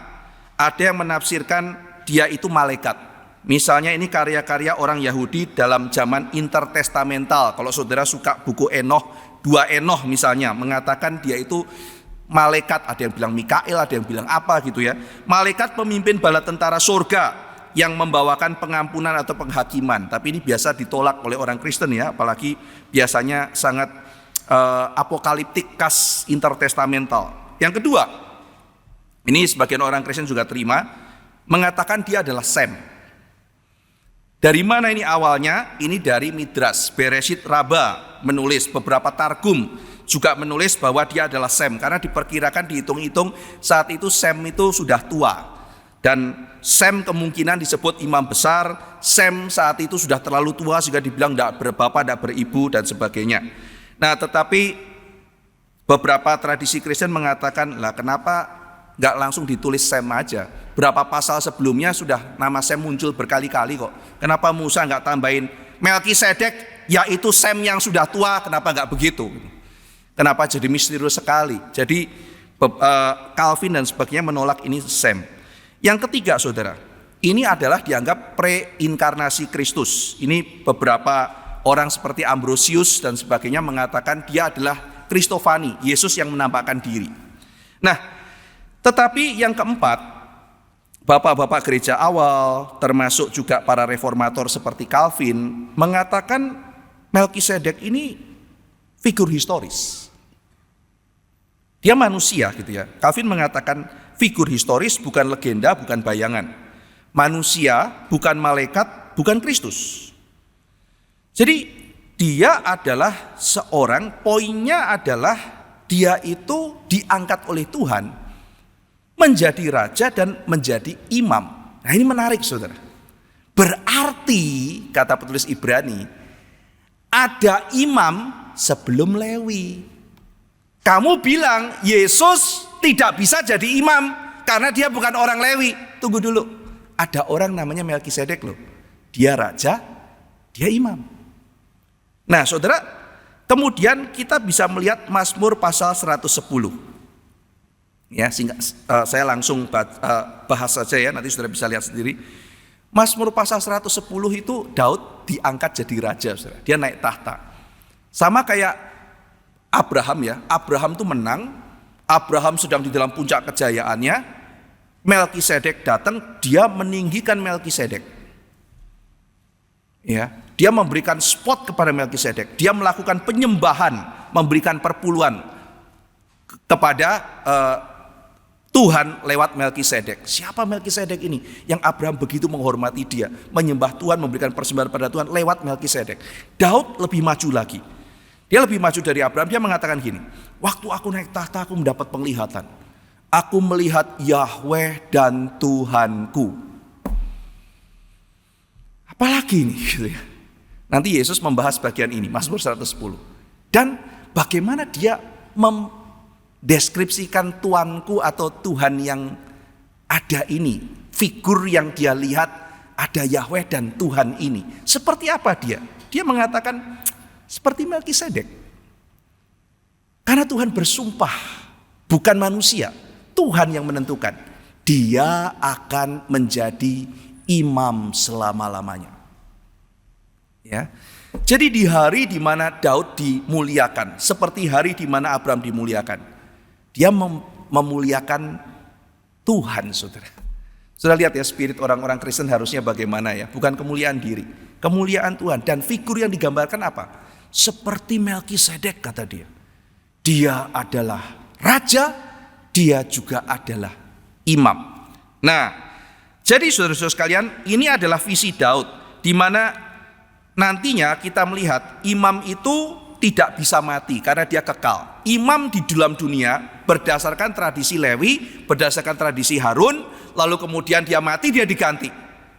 S1: ada yang menafsirkan dia itu malaikat. Misalnya ini karya-karya orang Yahudi dalam zaman intertestamental. Kalau saudara suka buku Enoch, 2 Enoch misalnya, mengatakan dia itu malaikat. Ada yang bilang Mikael, ada yang bilang apa gitu ya. Malaikat pemimpin bala tentara surga yang membawakan pengampunan atau penghakiman. Tapi ini biasa ditolak oleh orang Kristen ya, apalagi biasanya sangat apokaliptik khas intertestamental. Yang kedua, ini sebagian orang Kristen juga terima, mengatakan dia adalah Sem. Dari mana ini awalnya? Ini dari Midras. Bereshit Rabba menulis, beberapa Targum juga menulis bahwa dia adalah Sem, karena diperkirakan, dihitung-hitung saat itu Sem itu sudah tua. Dan Sem kemungkinan disebut imam besar. Sem saat itu sudah terlalu tua sehingga dibilang tidak berbapak, tidak beribu dan sebagainya. Nah, tetapi beberapa tradisi Kristen mengatakan, lah kenapa nggak langsung ditulis Sem aja? Berapa pasal sebelumnya sudah nama Sem muncul berkali-kali kok. Kenapa Musa nggak tambahin Melkisedek, yaitu Sem yang sudah tua? Kenapa nggak begitu? Kenapa jadi misterius sekali? Jadi Calvin dan sebagainya menolak ini Sem. Yang ketiga, saudara, ini adalah dianggap preinkarnasi Kristus. Ini beberapa orang seperti Ambrosius dan sebagainya mengatakan dia adalah Kristofani, Yesus yang menampakkan diri. Nah, tetapi yang keempat, bapak-bapak gereja awal, termasuk juga para reformator seperti Calvin, mengatakan Melkisedek ini figur historis. Dia manusia gitu ya. Calvin mengatakan figur historis, bukan legenda, bukan bayangan. Manusia, bukan malaikat, bukan Kristus. Jadi dia adalah seorang, poinnya adalah dia itu diangkat oleh Tuhan menjadi raja dan menjadi imam. Nah, ini menarik, saudara. Berarti, kata penulis Ibrani, ada imam sebelum Lewi. Kamu bilang Yesus tidak bisa jadi imam karena dia bukan orang Lewi. Tunggu dulu. Ada orang namanya Melkisedek loh. Dia raja, dia imam. Nah, saudara, kemudian kita bisa melihat Mazmur pasal 110. Ya, saya langsung bahas saja ya, nanti saudara bisa lihat sendiri. Mazmur pasal 110 itu Daud diangkat jadi raja, saudara. Dia naik tahta. Sama kayak Abraham ya. Abraham itu menang. Abraham sedang di dalam puncak kejayaannya. Melkisedek datang, dia meninggikan Melkisedek. Ya, dia memberikan spot kepada Melkisedek. Dia melakukan penyembahan, memberikan perpuluhan kepada Tuhan lewat Melkisedek. Siapa Melkisedek ini? Yang Abraham begitu menghormati dia, menyembah Tuhan, memberikan persembahan pada Tuhan lewat Melkisedek. Daud lebih maju lagi. Dia lebih maju dari Abraham. Dia mengatakan gini, waktu aku naik tahta aku mendapat penglihatan. Aku melihat Yahweh dan Tuhanku. Apalagi ini gitu ya. Nanti Yesus membahas bagian ini, Mazmur 110. Dan bagaimana dia deskripsikan Tuanku atau Tuhan yang ada ini, figur yang dia lihat ada Yahweh dan Tuhan ini. Seperti apa dia? Dia mengatakan seperti Melkisedek. Karena Tuhan bersumpah, bukan manusia. Tuhan yang menentukan. Dia akan menjadi imam selama-lamanya. Ya. Jadi di hari di mana Daud dimuliakan, seperti hari di mana Abraham dimuliakan, dia memuliakan Tuhan, saudara. Saudara lihat ya, spirit orang-orang Kristen harusnya bagaimana ya. Bukan kemuliaan diri, kemuliaan Tuhan. Dan figur yang digambarkan apa? Seperti Melkisedek kata dia. Dia adalah raja, dia juga adalah imam. Nah, jadi saudara-saudara sekalian, ini adalah visi Daud. Di mana nantinya kita melihat imam itu tidak bisa mati karena dia kekal. Imam di dalam dunia berdasarkan tradisi Lewi, berdasarkan tradisi Harun, lalu kemudian dia mati, dia diganti.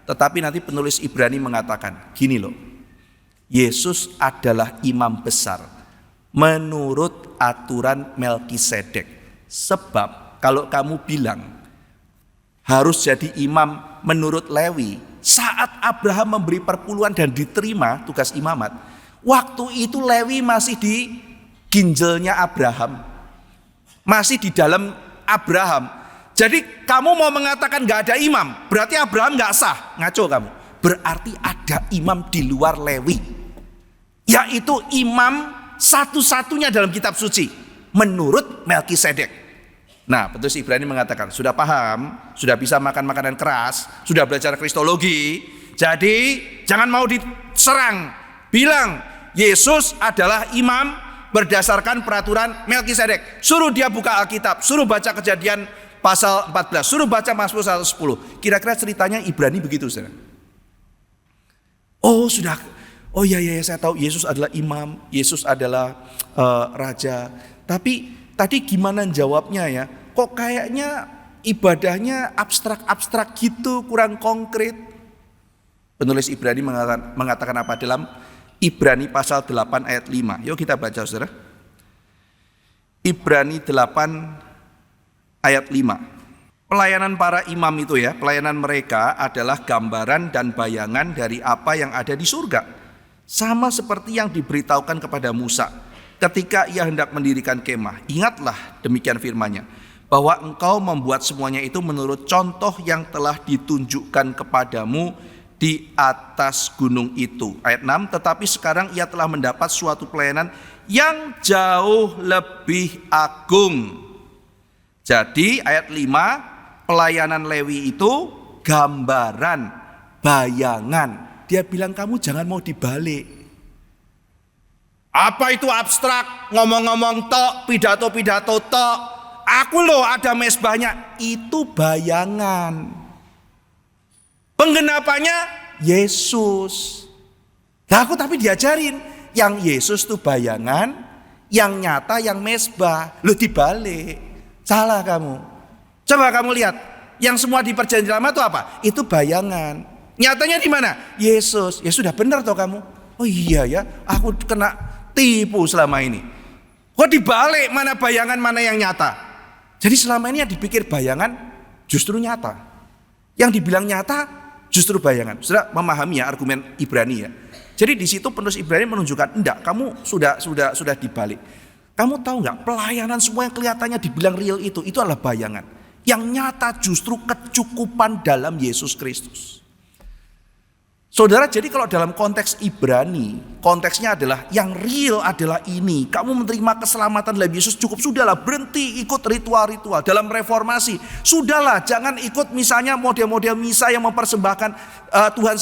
S1: Tetapi nanti penulis Ibrani mengatakan, gini loh, Yesus adalah imam besar menurut aturan Melkisedek. Sebab kalau kamu bilang harus jadi imam menurut Lewi, saat Abraham memberi perpuluhan dan diterima tugas imamat, waktu itu Lewi masih di ginjalnya Abraham, masih di dalam Abraham. Jadi kamu mau mengatakan gak ada imam, berarti Abraham gak sah. Ngaco kamu. Berarti ada imam di luar Lewi, yaitu imam satu-satunya dalam kitab suci menurut Melkisedek. Nah, penulis Ibrani mengatakan, sudah paham, sudah bisa makan makanan keras, sudah belajar kristologi, jadi jangan mau diserang. Bilang Yesus adalah imam berdasarkan peraturan Melkisedek. Suruh dia buka Alkitab, suruh baca Kejadian pasal 14, suruh baca Mazmur 110. Kira-kira ceritanya Ibrani begitu, saudara. Oh sudah, oh ya saya tahu Yesus adalah imam, Yesus adalah raja. Tapi tadi gimana jawabnya ya? Kok kayaknya ibadahnya abstrak-abstrak gitu, kurang konkret. Penulis Ibrani mengatakan apa dalam Ibrani pasal 8 ayat 5. Yuk kita baca, saudara. Ibrani 8 ayat 5. Pelayanan para imam itu ya, pelayanan mereka adalah gambaran dan bayangan dari apa yang ada di surga. Sama seperti yang diberitahukan kepada Musa ketika ia hendak mendirikan kemah. Ingatlah demikian firman-Nya, bahwa engkau membuat semuanya itu menurut contoh yang telah ditunjukkan kepadamu di atas gunung itu. Ayat 6, tetapi sekarang ia telah mendapat suatu pelayanan yang jauh lebih agung. Jadi ayat 5, pelayanan Lewi itu gambaran, bayangan. Dia bilang kamu jangan mau dibalik. Apa itu abstrak, ngomong-ngomong tok, pidato-pidato tok. Aku loh ada mesbahnya, itu bayangan. Penggenapannya Yesus. Nah, aku tapi diajarin yang Yesus itu bayangan, yang nyata yang mesbah. Loh dibalik. Salah kamu. Coba kamu lihat, yang semua di perjanjian lama itu apa? Itu bayangan. Nyatanya di mana? Yesus. Ya sudah benar toh kamu. Oh iya ya, aku kena tipu selama ini. Kok dibalik, mana bayangan mana yang nyata? Jadi selama ini yang dipikir bayangan justru nyata. Yang dibilang nyata justru bayangan. Sudah memahami ya argumen Ibrani ya. Jadi di situ penulis Ibrani menunjukkan enggak, kamu sudah dibalik. Kamu tahu enggak, pelayanan semua yang kelihatannya dibilang real itu adalah bayangan. Yang nyata justru kecukupan dalam Yesus Kristus. Saudara, jadi kalau dalam konteks Ibrani, konteksnya adalah yang real adalah ini. Kamu menerima keselamatan dalam Yesus cukup, sudahlah berhenti ikut ritual-ritual dalam reformasi. Sudahlah, jangan ikut misalnya model-model misa yang mempersembahkan Tuhan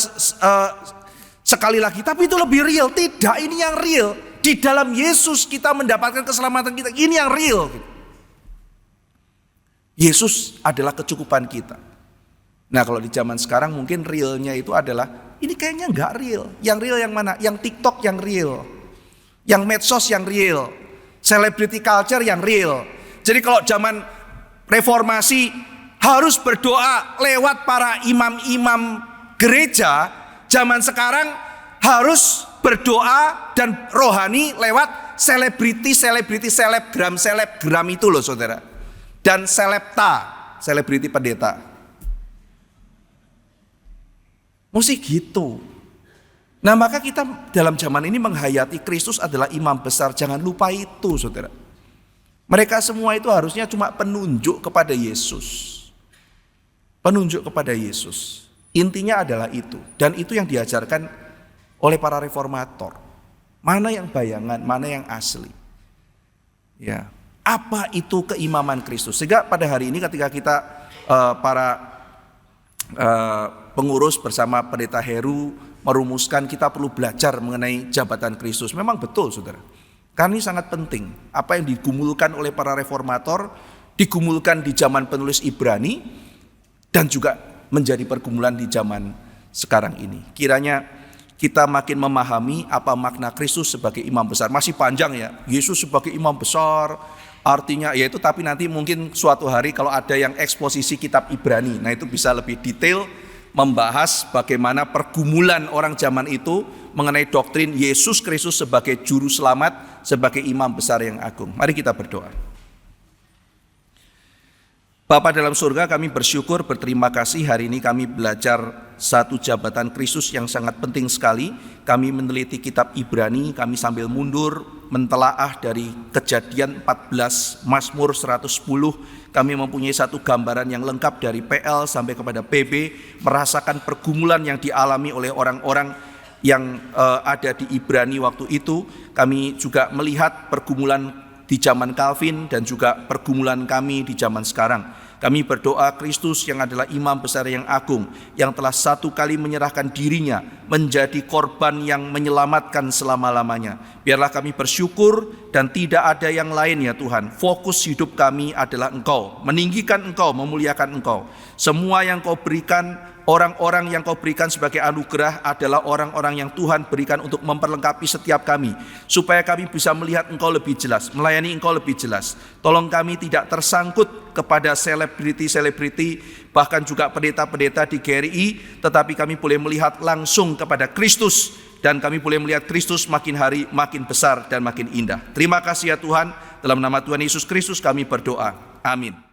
S1: sekali lagi. Tapi itu lebih real. Tidak, ini yang real. Di dalam Yesus kita mendapatkan keselamatan kita. Ini yang real. Yesus adalah kecukupan kita. Nah kalau di zaman sekarang mungkin realnya itu adalah, ini kayaknya nggak real. Yang real yang mana? Yang TikTok yang real, yang medsos yang real, celebrity culture yang real. Jadi kalau zaman reformasi harus berdoa lewat para imam-imam gereja, zaman sekarang harus berdoa dan rohani lewat selebriti, selebgram itu loh saudara. Dan selebriti pendeta. Mesti gitu. Nah maka kita dalam zaman ini menghayati Kristus adalah imam besar. Jangan lupa itu saudara. Mereka semua itu harusnya cuma penunjuk kepada Yesus. Penunjuk kepada Yesus. Intinya adalah itu. Dan itu yang diajarkan oleh para reformator. Mana yang bayangan, mana yang asli. Ya. Apa itu keimaman Kristus? Sehingga pada hari ini ketika kita para pengurus bersama Pendeta Heru merumuskan kita perlu belajar mengenai jabatan Kristus. Memang betul saudara. Karena ini sangat penting. Apa yang digumulkan oleh para reformator digumulkan di zaman penulis Ibrani dan juga menjadi pergumulan di zaman sekarang ini. Kiranya kita makin memahami apa makna Kristus sebagai imam besar. Masih panjang ya, Yesus sebagai imam besar, artinya yaitu, tapi nanti mungkin suatu hari kalau ada yang eksposisi kitab Ibrani, nah itu bisa lebih detail membahas bagaimana pergumulan orang zaman itu mengenai doktrin Yesus Kristus sebagai juru selamat, sebagai imam besar yang agung. Mari kita berdoa. Bapa dalam surga, kami bersyukur, berterima kasih hari ini kami belajar satu jabatan Kristus yang sangat penting sekali. Kami meneliti kitab Ibrani, kami sambil mundur mentelaah dari Kejadian 14, Mazmur 110. Kami mempunyai satu gambaran yang lengkap dari PL sampai kepada PB, merasakan pergumulan yang dialami oleh orang-orang yang ada di Ibrani waktu itu. Kami juga melihat pergumulan di zaman Calvin dan juga pergumulan kami di zaman sekarang. Kami berdoa Kristus yang adalah imam besar yang agung, yang telah satu kali menyerahkan dirinya menjadi korban yang menyelamatkan selama-lamanya. Biarlah kami bersyukur dan tidak ada yang lain ya Tuhan. Fokus hidup kami adalah Engkau, meninggikan Engkau, memuliakan Engkau. Semua yang Kau berikan, orang-orang yang Kau berikan sebagai anugerah adalah orang-orang yang Tuhan berikan untuk memperlengkapi setiap kami, supaya kami bisa melihat Engkau lebih jelas, melayani Engkau lebih jelas. Tolong kami tidak tersangkut kepada selebriti, bahkan juga pendeta-pendeta di GRI, tetapi kami boleh melihat langsung kepada Kristus, dan kami boleh melihat Kristus makin hari makin besar dan makin indah. Terima kasih ya Tuhan, dalam nama Tuhan Yesus Kristus kami berdoa. Amin.